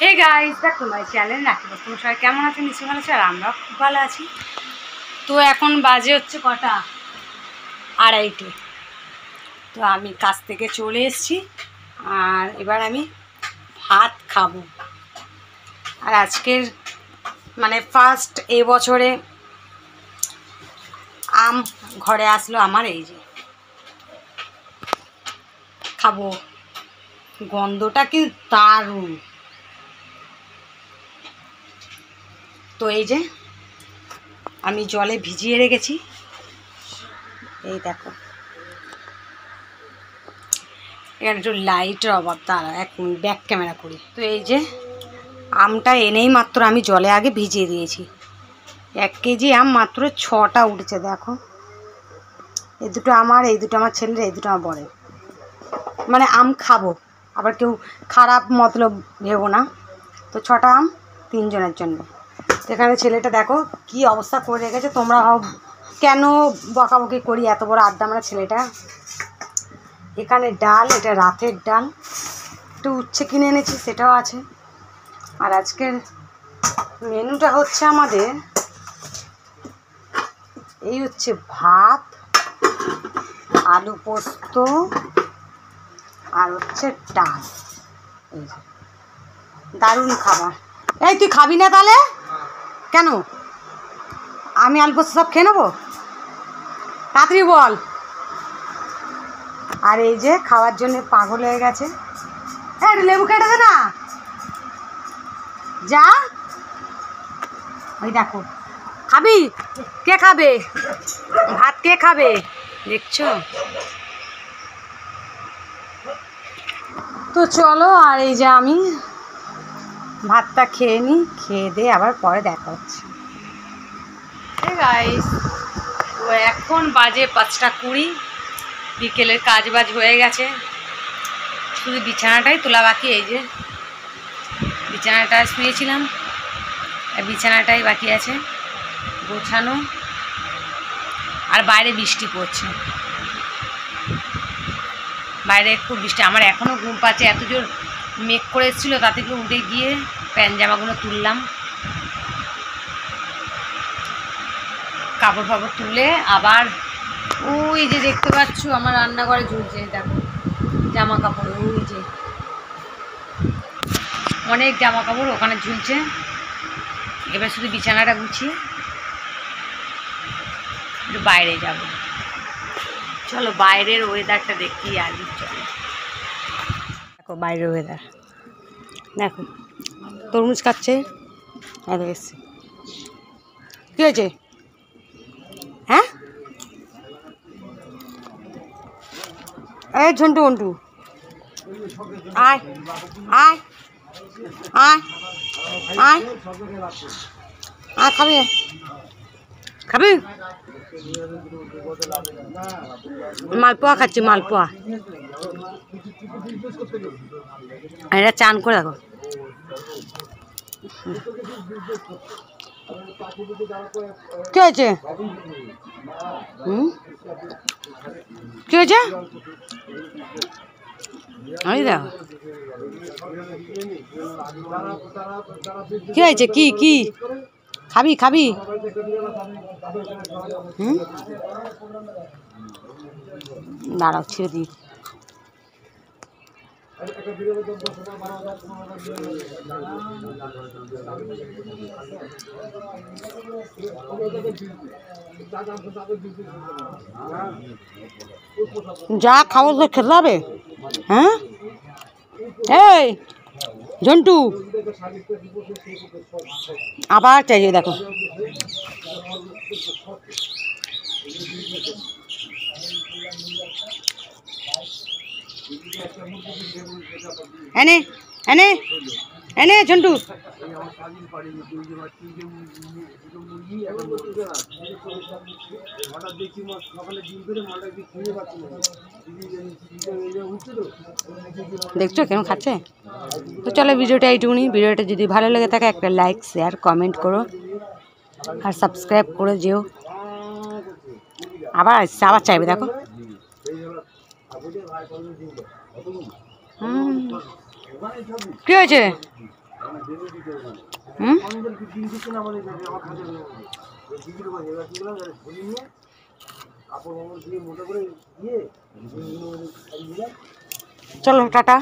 Hey guys, back to my channel নাকি তোমরা সবাই কেমন আছো? নিশ্চয়ই ভালো আছো, আর আমরা খুব ভালো আছি। তো এখন বাজে হচ্ছে কটা, 2:30। তো আমি কাজ থেকে চলে এসেছি, আর এবার আমি ভাত খাবো। আর আজকের মানে ফার্স্ট এবছরে আম ঘরে আসলো আমার, এই যে খাবো। গন্ধটা কি দারুণ। তো এই যে আমি জলে ভিজিয়ে রেখেছি, এই দেখো। এখানে একটু লাইটের অভাব, তারা এক মিনিট ব্যাক ক্যামেরা করি। তো এই যে আমটা এনেই মাত্র আমি জলে আগে ভিজিয়ে দিয়েছি। 1 কেজি আম মাত্র 6টা উঠেছে, দেখো। এই দুটো আমার, এই দুটো আমার ছেলের, এই দুটো আমার বরের। মানে আম খাবো, আবার কেউ খারাপ মতলব ভেবো না। তো 6টা আম 3 জনের জন্য। তো এখানে ছেলেটা দেখো কি অবস্থা করে রেখেছে। তোমরা কেন বকাবকি করি, এত বড় আড্ডা আমরা ছেলেটা। এখানে ডাল, এটা রাতের ডাল, একটু উচ্ছে কিনে এনেছি, সেটাও আছে। আর আজকের মেনুটা হচ্ছে আমাদের এই হচ্ছে ভাত, আলু পোস্ত, আর হচ্ছে ডাল। এই দারুণ খাবার। এই তুই খাবি না তাহলে? কেন? আমি আলু পোস্ত সব খেয়ে নেবো, তাড়াতাড়ি বল। আর এই যে খাওয়ার জন্য পাগল হয়ে গেছে। হ্যাঁ, লেবু কেটে দে না, যা। ওই দেখো, খাবি? কে খাবে ভাত? কে খাবে দেখছো? তো চলো, আর এই যে আমি ভাতটা খেয়ে নিই, খেয়ে দিয়ে আবার পরে দেখা হচ্ছে। গাইস, তো এখন বাজে 5টা 20, বিকেলের কাজ বাজ হয়ে গেছে, শুধু বিছানাটাই তোলা বাকি। এই যে বিছানাটা শুয়েছিলাম, বিছানাটাই বাকি আছে গোছানো। আর বাইরে বৃষ্টি পড়ছে, বাইরে খুব বৃষ্টি। আমার এখনও ঘুম পাচ্ছে, এত জোর মেঘ করে এসেছিলো, তা থেকে উঠে গিয়ে প্যান্ট জামাগুলো তুললাম, কাপড় ফাপড় তুলে আবার ওই যে দেখতে পাচ্ছ আমার রান্নাঘরে ঝুলছে, দেখো জামা কাপড়, ওই যে অনেক জামা কাপড় ওখানে ঝুলছে। এবার শুধু বিছানাটা গুছিয়ে একটু বাইরে যাব। চলো বাইরের ওয়েদারটা দেখি আগে। চলো দেখো বাইরের ওয়েদার, দেখো তরমুজ খাচ্ছে। এসছে, কী হয়েছে? হ্যাঁ, এই ঝন্টু মন্টু, আয় আয় আয় আয় আয়, খাবি? খাবি? মালপোয়া খাচ্ছি, মালপোয়া। এটা চান করে দেখো। কি হয়েছে? কি হয়েছে? আমি দেখো কি হয়েছে, কি কি খাবি? খাবি? দাঁড়াও ছেড়ে দিই। যা খাবো তো খেতে হবে। হ্যাঁ, এই ঝন্টু আবার চাইছে, দেখো। এনে এনে এনে ঝন্টু, দেখছো কেমন খাচ্ছে? তো চলো ভিডিওটা এইটুকুনি। ভিডিওটা যদি ভালো লেগে থাকে একটা লাইক, শেয়ার, কমেন্ট করো, আর সাবস্ক্রাইব করে যেও। আবার আবার চাইবে, দেখো। কি হয়েছে? হুম চলো টাটা।